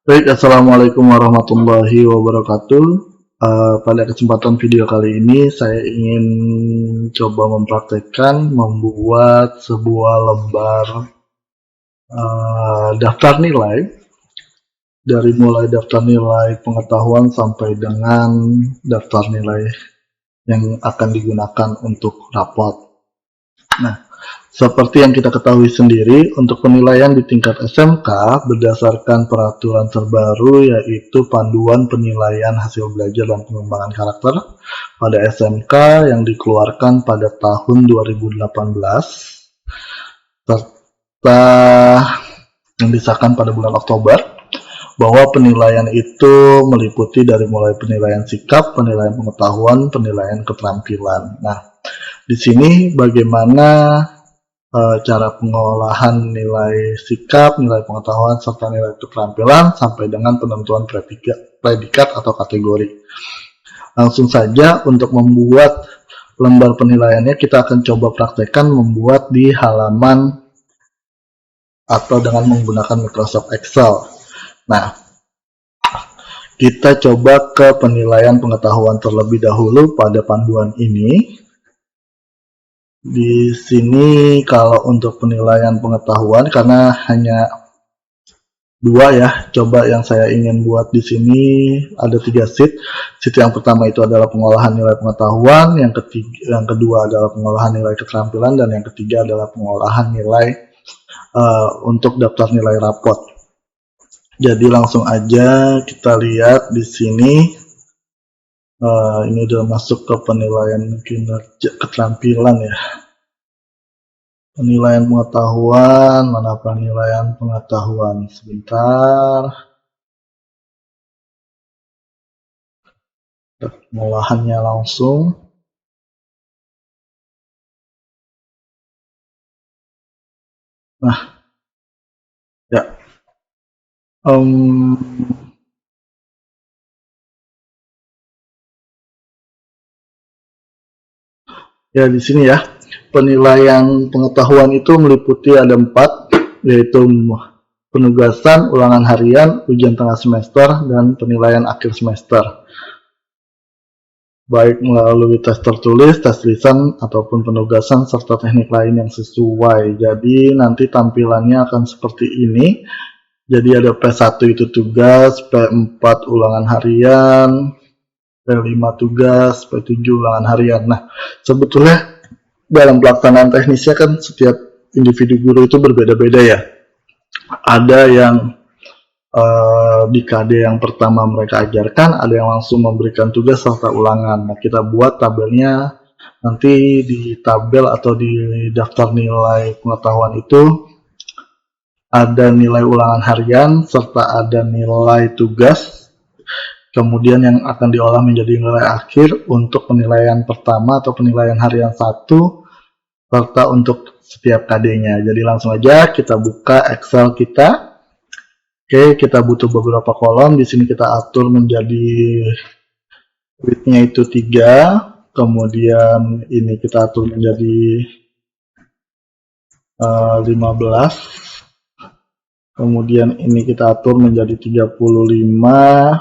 Baik, assalamualaikum warahmatullahi wabarakatuh. Pada kesempatan video kali ini, saya ingin coba mempraktekkan membuat sebuah lembar daftar nilai, dari mulai daftar nilai pengetahuan sampai dengan daftar nilai yang akan digunakan untuk rapot. Nah, seperti yang kita ketahui sendiri, untuk penilaian di tingkat SMK berdasarkan peraturan terbaru yaitu Panduan Penilaian Hasil Belajar dan Pengembangan Karakter pada SMK yang dikeluarkan pada tahun 2018 serta yang disahkan pada bulan Oktober, bahwa penilaian itu meliputi dari mulai penilaian sikap, penilaian pengetahuan, penilaian keterampilan. Nah, di sini bagaimana cara pengolahan nilai sikap, nilai pengetahuan, serta nilai keterampilan sampai dengan penentuan predikat atau kategori. Langsung saja untuk membuat lembar penilaiannya kita akan coba praktekkan membuat di halaman atau dengan menggunakan Microsoft Excel. Nah, kita coba ke penilaian pengetahuan terlebih dahulu pada panduan ini. Di sini kalau untuk penilaian pengetahuan, karena hanya dua ya, coba yang saya ingin buat di sini ada 3 sheet. Sheet yang pertama itu adalah pengolahan nilai pengetahuan, yang kedua adalah pengolahan nilai keterampilan, dan yang ketiga adalah pengolahan nilai untuk daftar nilai rapot. Jadi langsung aja kita lihat di sini. Ini udah masuk ke penilaian kinerja keterampilan ya. Penilaian pengetahuan, mana penilaian pengetahuan? Sebentar. Pengolahannya langsung. Nah, ya. Ya, di sini ya. Penilaian pengetahuan itu meliputi ada 4, yaitu penugasan, ulangan harian, ujian tengah semester, dan penilaian akhir semester. Baik melalui tes tertulis, tes lisan, ataupun penugasan, serta teknik lain yang sesuai. Jadi nanti tampilannya akan seperti ini. Jadi ada P1 itu tugas, P4 ulangan harian, P5 tugas, P7 ulangan harian. Nah, sebetulnya dalam pelaksanaan teknisnya kan setiap individu guru itu berbeda-beda ya. Ada yang di KD yang pertama mereka ajarkan, ada yang langsung memberikan tugas serta ulangan. Nah, kita buat tabelnya nanti di tabel atau di daftar nilai pengetahuan itu ada nilai ulangan harian serta ada nilai tugas, kemudian yang akan diolah menjadi nilai akhir untuk penilaian pertama atau penilaian harian 1 serta untuk setiap KD-nya. Jadi langsung aja kita buka Excel kita. Oke, kita butuh beberapa kolom. Di sini kita atur menjadi width-nya itu 3, kemudian ini kita atur menjadi 15. Kemudian ini kita atur menjadi 35,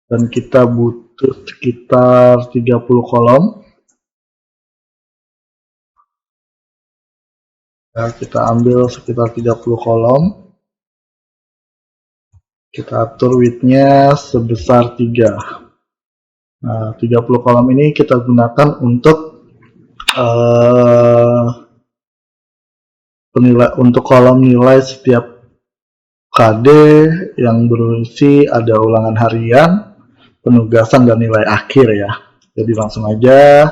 dan kita butuh sekitar 30 kolom. Ya, kita ambil sekitar 30 kolom. Kita atur width-nya sebesar 3. Nah, 30 kolom ini kita gunakan untuk untuk kolom nilai setiap KD yang berisi ada ulangan harian, penugasan, dan nilai akhir ya. Jadi langsung aja.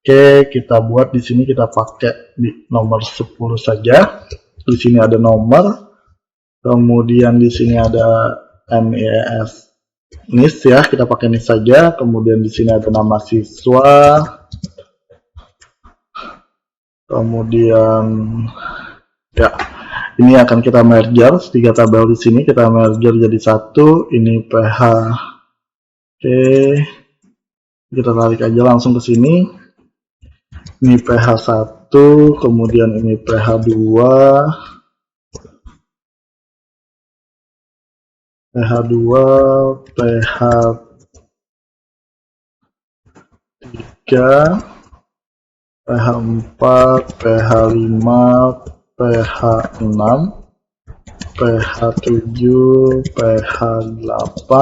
Oke, kita buat di sini, kita pakai di nomor 10 saja. Di sini ada nomor, kemudian di sini ada NIS NIS ya, kita pakai NIS saja. Kemudian di sini ada nama siswa, kemudian ya, ini akan kita merger 3 tabel di sini, kita merger jadi 1. Ini PH. Oke, kita tarik aja langsung ke sini. Ini PH 1, kemudian ini PH 2, pH2, pH3, pH4, pH5, pH6, pH7, pH8,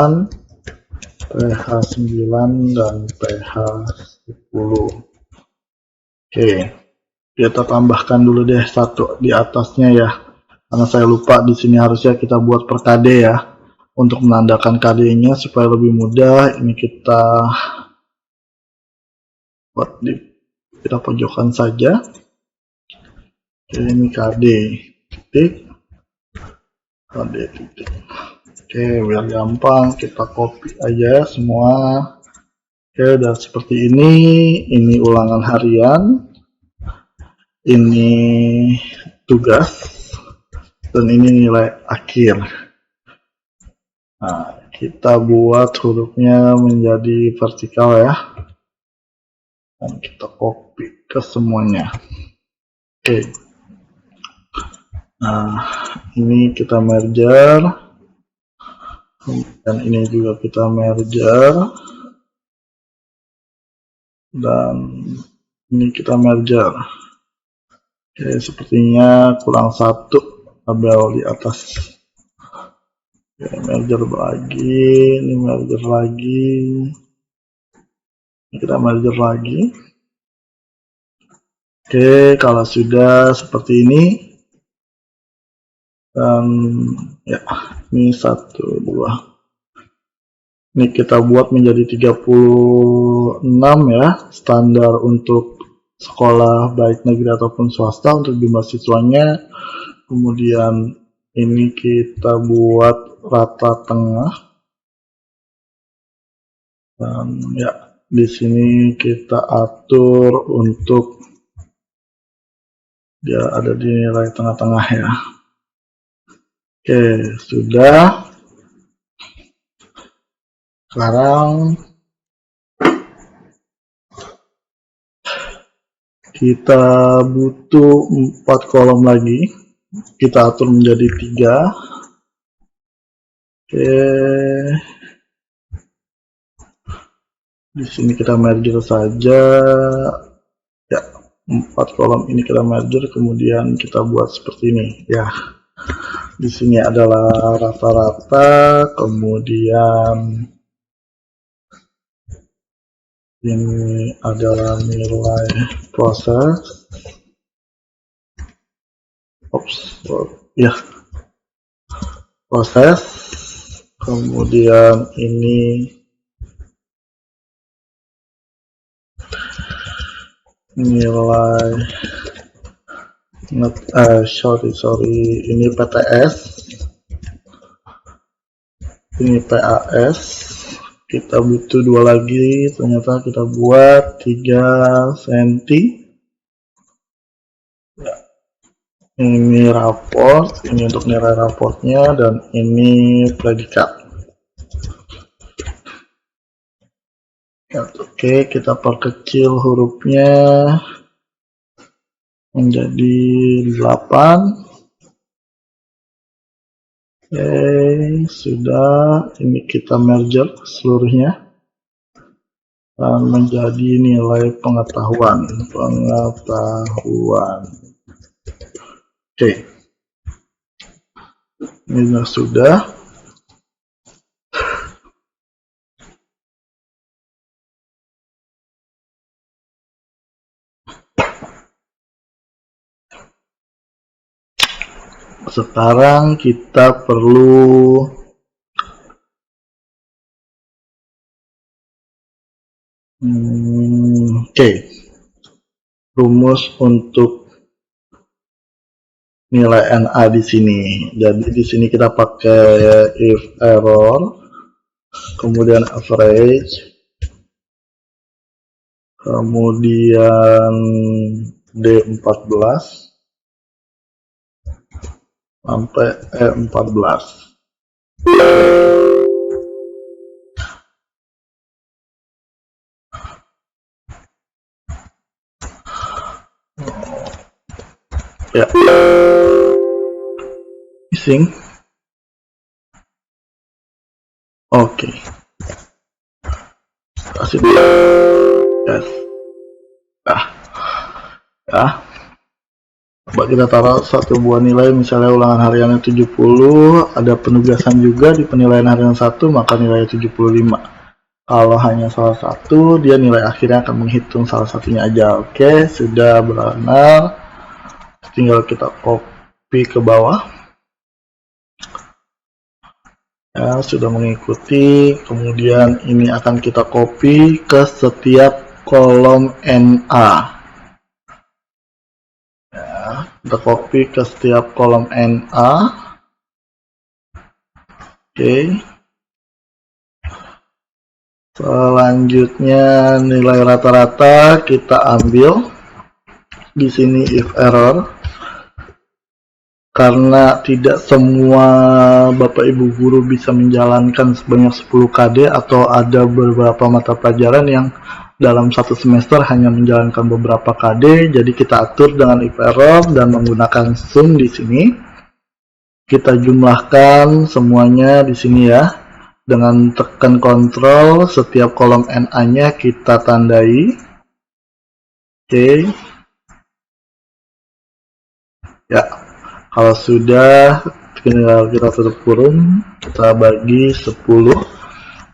pH9, dan pH10. Oke, kita tambahkan dulu deh satu di atasnya ya, karena saya lupa di sini harusnya kita buat per KD ya. Untuk menandakan KD-nya supaya lebih mudah, ini kita buat di kita pojokkan saja. Oke, ini KD titik, KD titik. Oke, biar gampang kita copy aja semua. Oke, dan seperti ini ulangan harian, ini tugas, dan ini nilai akhir. Nah, kita buat hurufnya menjadi vertikal ya, dan kita copy ke semuanya. Oke, nah ini kita merger, dan ini juga kita merger, dan ini kita merger. Oke, sepertinya kurang satu tabel di atas. Oke, merger lagi, ini merger lagi, ini kita merger lagi. Oke, kalau sudah seperti ini, dan ya ini 1, 2, ini kita buat menjadi 36 ya, standar untuk sekolah baik negeri ataupun swasta untuk jumlah siswanya. Kemudian ini kita buat rata tengah, dan ya di sini kita atur untuk dia ada di nilai tengah-tengah ya. Oke, sudah. Sekarang kita butuh 4 kolom lagi, kita atur menjadi 3. Oke, di sini kita merger saja ya, 4 kolom ini kita merger, kemudian kita buat seperti ini ya. Di sini adalah rata-rata, kemudian ini adalah nilai proses. Ya, proses. Kemudian ini nilai ini PTS, ini PAS. Kita butuh 2 lagi, ternyata kita buat 3 cm ya. Ini raport, ini untuk nilai raportnya, dan ini predikat ya. Oke, kita perkecil hurufnya menjadi 8. Oke, sudah. Ini kita merger seluruhnya dan menjadi nilai pengetahuan. Oke, ini sudah. Sekarang kita perlu rumus untuk nilai NA di sini. Jadi di sini kita pakai if error, kemudian average, kemudian D14 sampai E14. Ya, missing. Oke. Kasih yes. Ya. Coba kita taruh satu buah nilai, misalnya ulangan hariannya 70, ada penugasan juga di penilaian harian 1, maka nilainya 75. Kalau hanya salah satu, dia nilai akhirnya akan menghitung salah satunya aja. Oke, sudah benar. Tinggal kita copy ke bawah. Ya, sudah mengikuti. Kemudian ini akan kita copy ke setiap kolom NA. Kita copy ke setiap kolom NA. Oke. Selanjutnya nilai rata-rata kita ambil di sini if error, karena tidak semua Bapak Ibu guru bisa menjalankan sebanyak 10 KD atau ada beberapa mata pelajaran yang dalam satu semester hanya menjalankan beberapa KD, jadi kita atur dengan if error dan menggunakan sum di sini. Kita jumlahkan semuanya di sini ya. Dengan tekan kontrol, setiap kolom NA-nya kita tandai. Oke. Ya, kalau sudah tinggal kita tutup kurung, kita bagi 10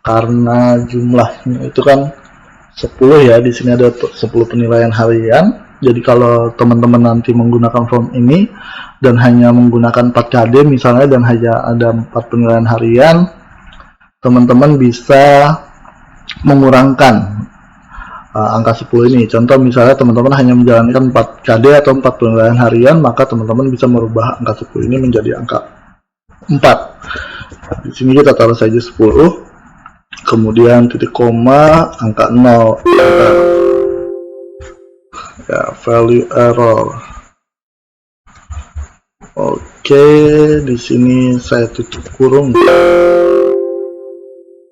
karena jumlahnya itu kan 10 ya, di sini ada 10 penilaian harian. Jadi kalau teman-teman nanti menggunakan form ini dan hanya menggunakan 4 KD misalnya dan hanya ada 4 penilaian harian, teman-teman bisa mengurangkan angka 10 ini. Contoh misalnya teman-teman hanya menjalankan 4 KD atau 4 penilaian harian, maka teman-teman bisa merubah angka 10 ini menjadi angka 4. Di sini kita taruh saja 10. Kemudian titik koma, angka 0. Ya, value error. Oke, di sini saya tutup kurung.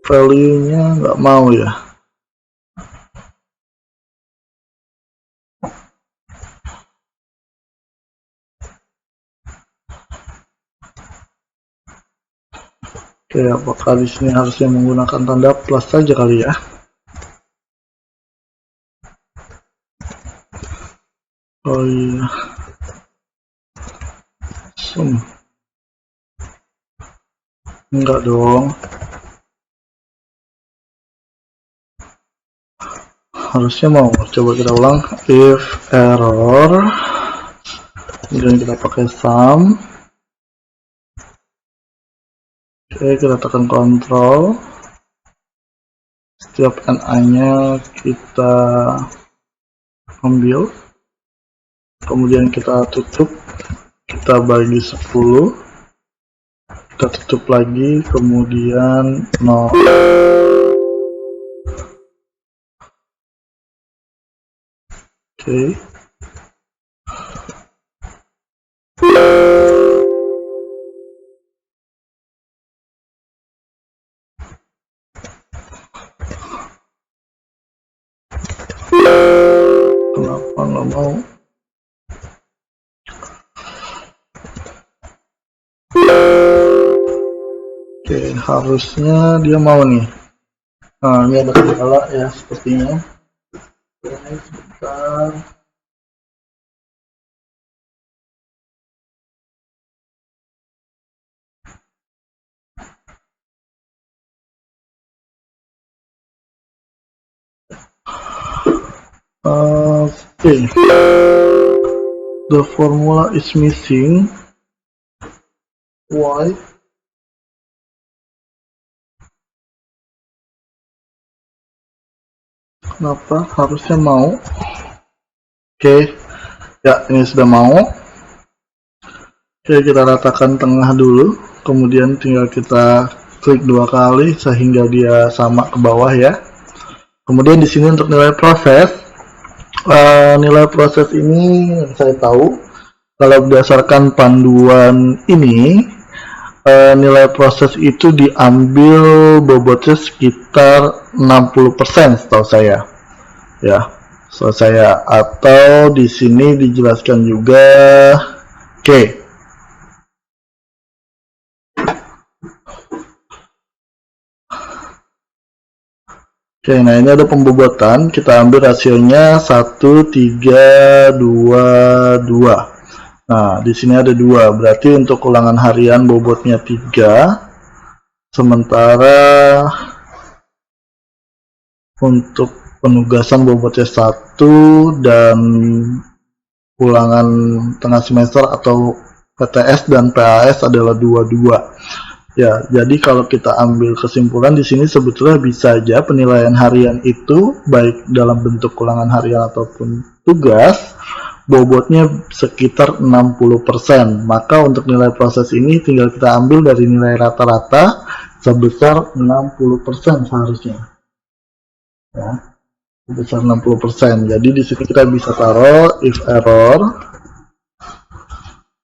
Value-nya nggak mau ya. Oke, apakah di sini harusnya menggunakan tanda plus saja kali ya? Oh iya. Sum. Enggak dong. Harusnya mau. Coba kita ulang. If error. Kemudian kita pakai sum. Oke, kita tekan kontrol. Setiap NA-nya kita ambil. Kemudian kita tutup. Kita bagi 10. Kita tutup lagi. Kemudian 0. Oke. Kenapa nggak mau? Oke, harusnya dia mau nih. Nah, ini ada kendala ya sepertinya. Sebentar. Okay. The formula is missing. Why? Kenapa? Harusnya mau. Oke. Ya, ini sudah mau. Oke, kita ratakan tengah dulu. Kemudian tinggal kita klik 2 kali sehingga dia sama ke bawah ya. Kemudian di sini untuk nilai proses. Nilai proses ini saya tahu kalau berdasarkan panduan ini nilai proses itu diambil bobotnya sekitar 60% setahu saya ya, setahu saya. Atau di sini dijelaskan juga. Oke. Oke, nah ini ada pembobotan, kita ambil rasionya 1, 3, 2, 2. Nah, di sini ada 2, berarti untuk ulangan harian bobotnya 3, sementara untuk penugasan bobotnya 1 dan ulangan tengah semester atau PTS dan PAS adalah 22. Ya, jadi kalau kita ambil kesimpulan di sini sebetulnya bisa aja penilaian harian itu baik dalam bentuk ulangan harian ataupun tugas bobotnya sekitar 60%. Maka untuk nilai proses ini tinggal kita ambil dari nilai rata-rata sebesar 60% seharusnya. Ya, sebesar 60%. Jadi di sini kita bisa taruh if error.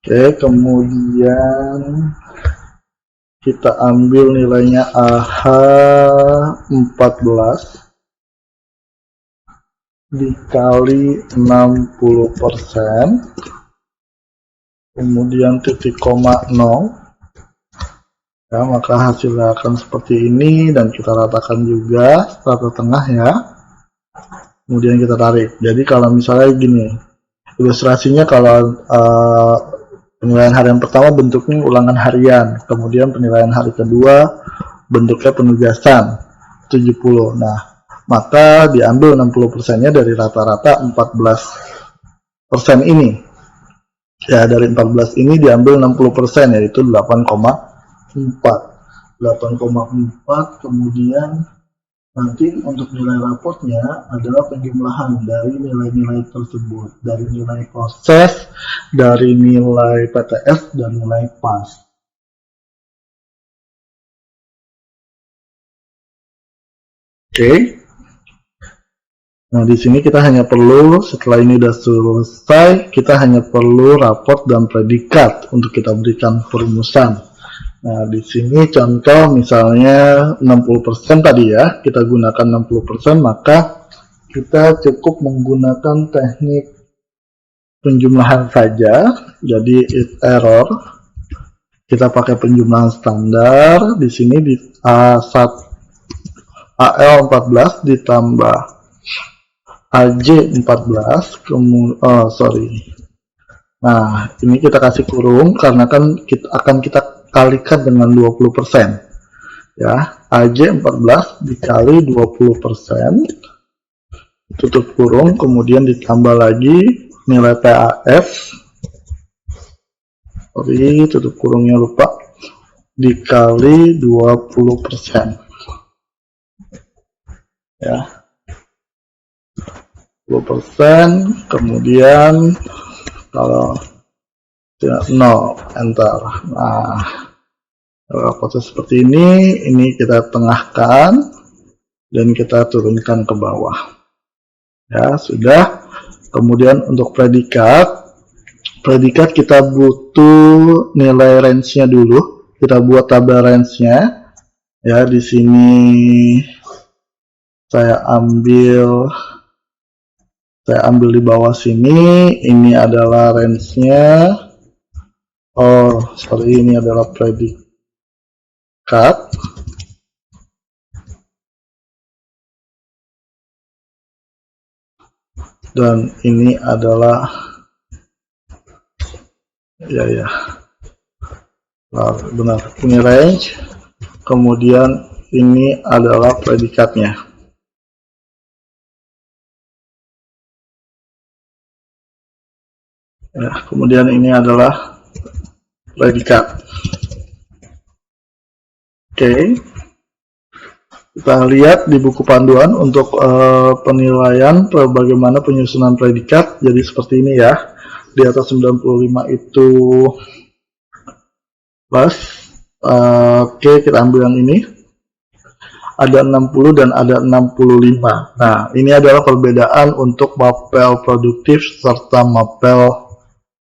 Oke, kemudian kita ambil nilainya AH14 dikali 60%, kemudian titik koma 0, ya, maka hasilnya akan seperti ini, dan kita ratakan juga rata tengah ya, kemudian kita tarik. Jadi kalau misalnya gini, ilustrasinya kalau penilaian harian pertama bentuknya ulangan harian, kemudian penilaian hari kedua bentuknya penugasan 70. Nah, maka diambil 60%-nya dari rata-rata 14% ini. Ya, dari 14 ini diambil 60%, yaitu 8,4. 8,4, kemudian nanti untuk nilai raportnya adalah penjumlahan dari nilai-nilai tersebut, dari nilai proses, dari nilai PTS, dan nilai PAS. Oke. Nah, di sini kita hanya perlu, setelah ini sudah selesai, kita hanya perlu raport dan predikat untuk kita berikan perumusan. Nah, di sini contoh misalnya 60% tadi ya, kita gunakan 60%, maka kita cukup menggunakan teknik penjumlahan saja. Jadi if error, kita pakai penjumlahan standar. Di sini di AL14 ditambah AJ14, Nah, ini kita kasih kurung karena kan akan kita kalikan dengan 20%. Ya, AJ14 dikali 20%, tutup kurung, kemudian ditambah lagi nilai PAS, tutup kurungnya lupa, dikali 20%. Ya, 20%, kemudian kalau tidak 0, enter. Nah, proses seperti ini kita tengahkan dan kita turunkan ke bawah. Ya, sudah. Kemudian untuk predikat kita butuh nilai range-nya dulu. Kita buat tabel range-nya. Ya, di sini saya ambil di bawah sini. Ini adalah range-nya. Ini adalah predikat. Dan ini adalah benar, ini range, kemudian ini adalah predikatnya. Ya, kemudian ini adalah predikat. Oke. Kita lihat di buku panduan untuk penilaian bagaimana penyusunan predikat. Jadi seperti ini ya. Di atas 95 itu plus. Oke, kita ambil yang ini. Ada 60 dan ada 65. Nah, ini adalah perbedaan untuk mapel produktif serta mapel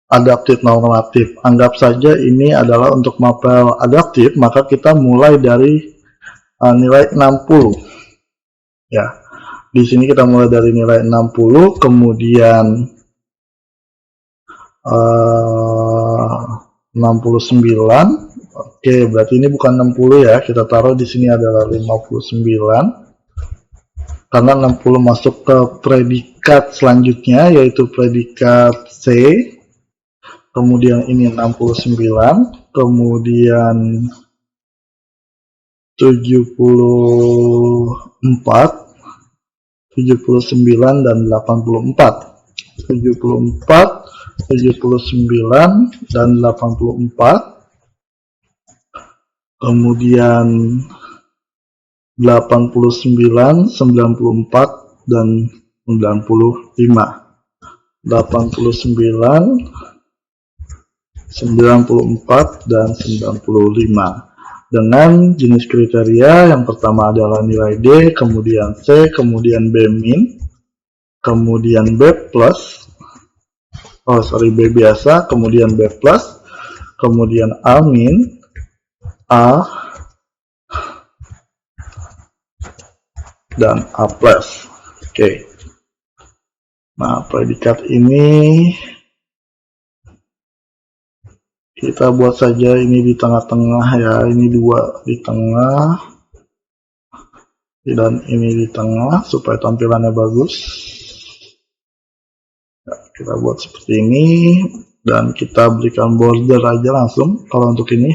adaptif normatif. Anggap saja ini adalah untuk mapel adaptif, maka kita mulai dari nilai 60. Ya, di sini kita mulai dari nilai 60, kemudian 69. Oke, berarti ini bukan 60 ya. Kita taruh di sini adalah 59. karena 60 masuk ke predikat selanjutnya, yaitu predikat C. Kemudian ini 69, kemudian 74, 79 dan 84. 74, 79 dan 84. Kemudian 89, 94 dan 95. 89, 94 dan 95. Dengan jenis kriteria yang pertama adalah nilai D, kemudian C, kemudian B min, kemudian B plus, B biasa, kemudian B plus, kemudian A min, A, dan A plus. Oke. Nah, predikat ini kita buat saja ini di tengah-tengah ya, ini 2 di tengah dan ini di tengah supaya tampilannya bagus. Ya, kita buat seperti ini dan kita berikan border aja langsung kalau untuk ini.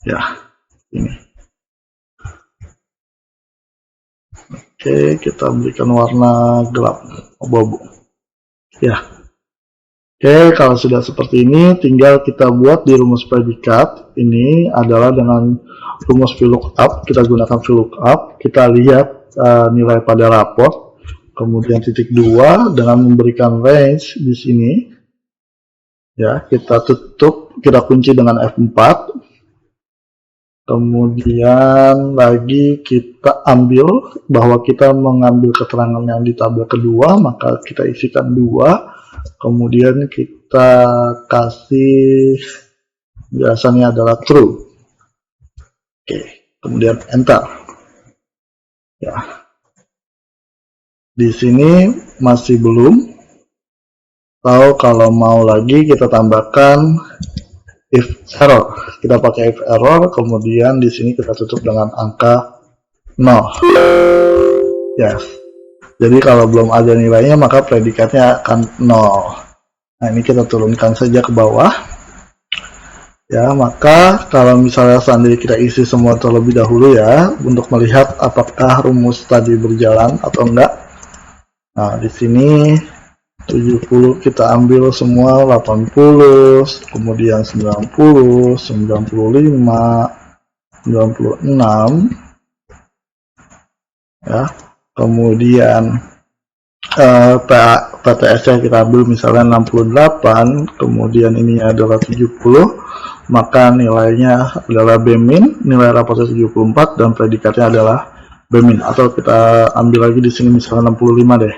Ya, ini. Oke, kita berikan warna gelap abu-abu. Ya. Oke, kalau sudah seperti ini, tinggal kita buat di rumus predikat. Ini adalah dengan rumus VLOOKUP. Kita gunakan VLOOKUP. Kita lihat nilai pada raport. Kemudian titik 2 dengan memberikan range di sini. Ya, kita tutup, kita kunci dengan F4. Kemudian lagi kita ambil bahwa kita mengambil keterangan yang di tabel kedua, maka kita isikan 2. Kemudian kita kasih biasanya adalah true. Oke, kemudian enter. Ya. Di sini masih belum. Atau kalau mau lagi kita tambahkan if error. Kita pakai if error, kemudian di sini kita tutup dengan angka 0. Yes. Jadi kalau belum ada nilainya maka predikatnya akan 0. Nah, ini kita turunkan saja ke bawah. Ya, maka kalau misalnya seandainya kita isi semua terlebih dahulu ya, untuk melihat apakah rumus tadi berjalan atau enggak. Nah, di sini 70 kita ambil semua 80, kemudian 90, 95, 96. Ya. Kemudian PTS-nya kita ambil misalnya 68, kemudian ini adalah 70, maka nilainya adalah B min, nilai rapotnya 74 dan predikatnya adalah B min. Atau kita ambil lagi di sini misalnya 65 deh,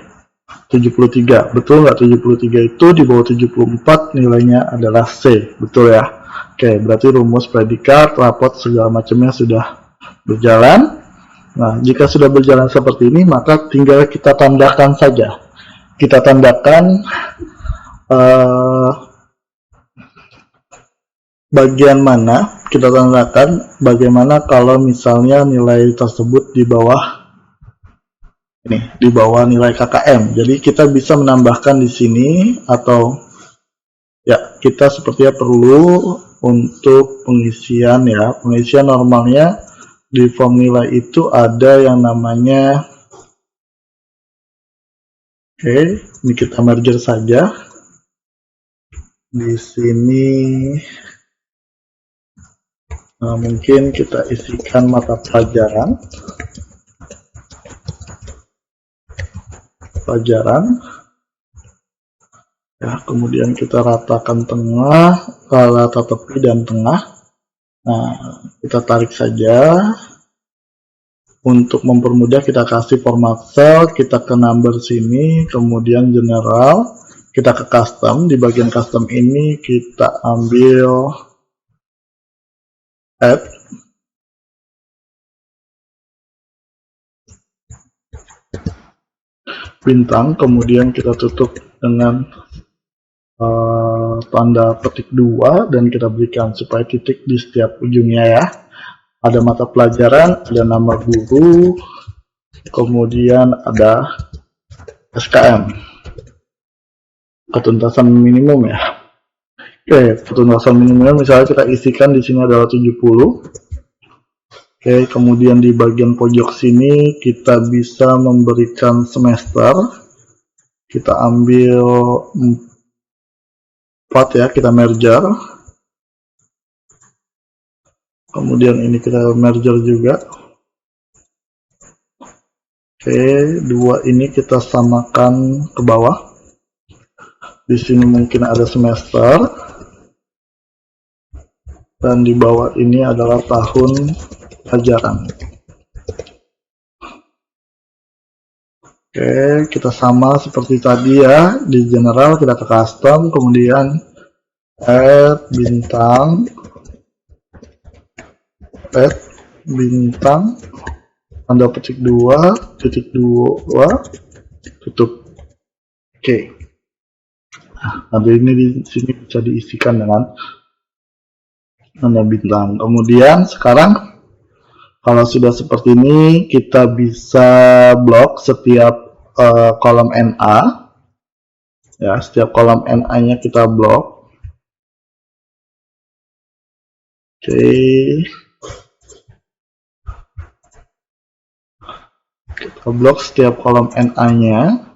73, betul nggak? 73 itu di bawah 74 nilainya adalah C, betul ya? Oke, berarti rumus predikat, rapot segala macamnya sudah berjalan. Nah, jika sudah berjalan seperti ini, maka tinggal kita tandakan saja. Kita tandakan bagian mana, kita tandakan bagaimana kalau misalnya nilai tersebut di bawah ini, di bawah nilai KKM. Jadi kita bisa menambahkan di sini atau ya kita sepertinya perlu untuk pengisian ya, pengisian normalnya. Di form nilai itu ada yang namanya, oke, ini kita merger saja. Di sini mungkin kita isikan mata pelajaran. Ya, kemudian kita ratakan tengah, rata tepi dan tengah. Nah, kita tarik saja. Untuk mempermudah kita kasih format cell, kita ke number sini, kemudian general, kita ke custom. Di bagian custom ini kita ambil add, bintang, kemudian kita tutup dengan tanda petik 2 dan kita berikan supaya titik di setiap ujungnya ya. Ada mata pelajaran, ada nama guru, kemudian ada SKM, ketuntasan minimum ya. Oke, ketuntasan minimumnya misalnya kita isikan di sini adalah 70. Oke, kemudian di bagian pojok sini kita bisa memberikan semester. Kita ambil 4 ya, kita merger. Kemudian ini kita merger juga. Oke, 2 ini kita samakan ke bawah. Di sini mungkin ada semester. Dan di bawah ini adalah tahun ajaran. Oke, kita sama seperti tadi ya. Di general kita ke custom, kemudian add bintang, tanda petik 2, titik 2, tutup. Oke. Nanti ini di sini bisa diisikan dengan tanda bintang. Kemudian sekarang kalau sudah seperti ini, kita bisa blok setiap kolom NA. Ya, setiap kolom NA-nya kita blok. Oke. Kita blok setiap kolom NA-nya.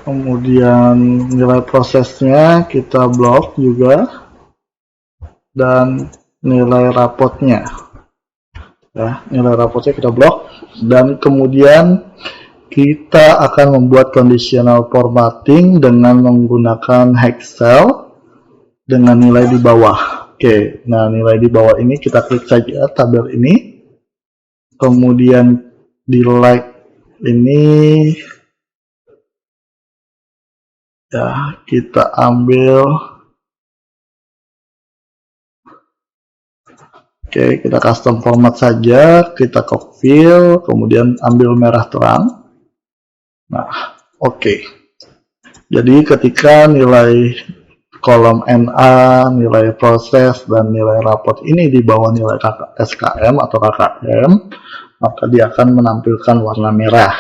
Kemudian nilai prosesnya kita blok juga, dan nilai rapotnya ya, nilai rapotnya kita blok, dan kemudian kita akan membuat conditional formatting dengan menggunakan Excel dengan nilai di bawah. Oke, nah nilai di bawah ini kita klik saja tabel ini, kemudian di like ini ya, kita ambil. Oke, kita custom format saja, kita copy fill, kemudian ambil merah terang. Nah, oke. Jadi ketika nilai kolom NA, nilai proses, dan nilai rapot ini di bawah nilai SKM atau KKM, maka dia akan menampilkan warna merah.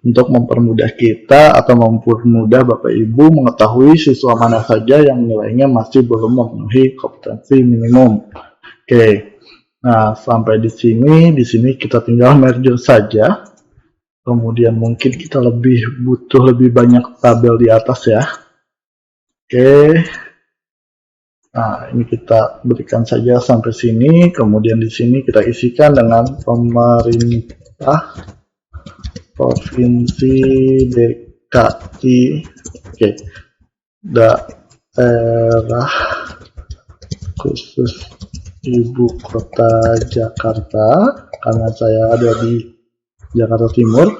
Untuk mempermudah kita atau mempermudah Bapak Ibu mengetahui siswa mana saja yang nilainya masih belum memenuhi kompetensi minimum. Oke, nah sampai di sini kita tinggal merge saja. Kemudian mungkin kita butuh lebih banyak tabel di atas ya. Oke, nah ini kita berikan saja sampai sini. Kemudian di sini kita isikan dengan pemerintah Provinsi DKI, oke, daerah khusus Ibu Kota Jakarta. Karena saya ada di Jakarta Timur,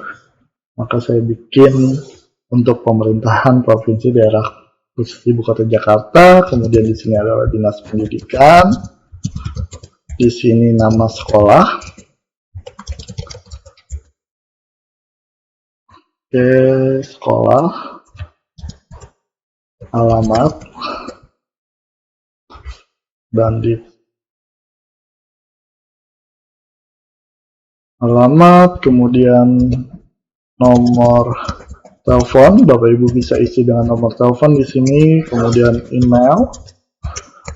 maka saya bikin untuk pemerintahan provinsi daerah khusus Ibu Kota Jakarta. Kemudian di sini adalah Dinas Pendidikan, di sini nama sekolah. Oke, sekolah, alamat, dan di alamat, kemudian nomor telepon. Bapak Ibu bisa isi dengan nomor telepon di sini, kemudian email,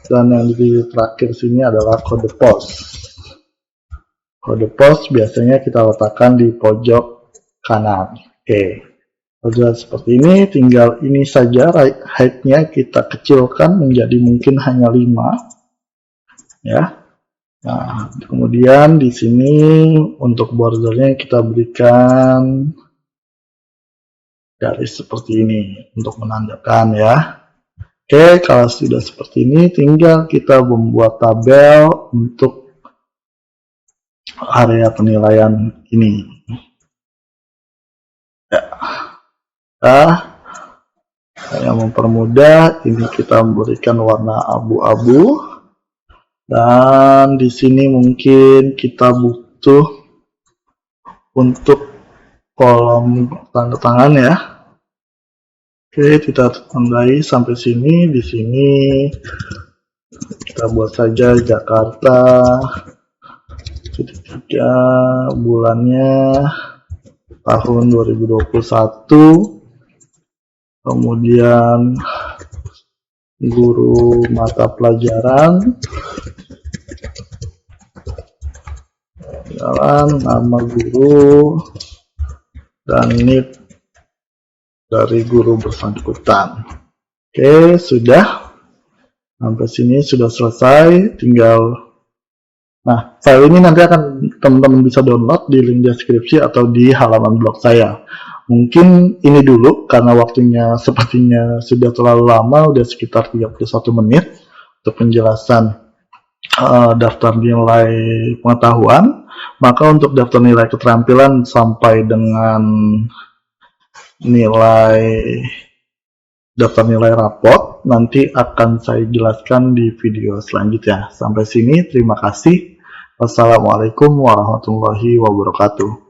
dan yang di terakhir sini adalah kode pos. Kode pos biasanya kita letakkan di pojok kanan. Oke, kalau seperti ini, tinggal ini saja height-nya kita kecilkan menjadi mungkin hanya 5 ya. Nah, kemudian di sini untuk bordernya kita berikan garis seperti ini untuk menandakan ya. Oke, kalau sudah seperti ini, tinggal kita membuat tabel untuk area penilaian ini. Ya. Saya mempermudah, ini kita memberikan warna abu-abu. Dan di sini mungkin kita butuh untuk kolom tanda tangan ya. Oke, kita tandai sampai sini. Di sini kita buat saja Jakarta, 3 bulannya tahun 2021. Kemudian guru mata pelajaran, nama guru, dan NIP dari guru bersangkutan. Oke, sudah. Sampai sini sudah selesai. Nah, file ini nanti akan teman-teman bisa download di link deskripsi atau di halaman blog saya. Mungkin ini dulu karena waktunya sepertinya sudah terlalu lama, udah sekitar 31 menit untuk penjelasan daftar nilai pengetahuan. Maka untuk daftar nilai keterampilan sampai dengan daftar nilai raport nanti akan saya jelaskan di video selanjutnya. Sampai sini, terima kasih. Wassalamualaikum warahmatullahi wabarakatuh.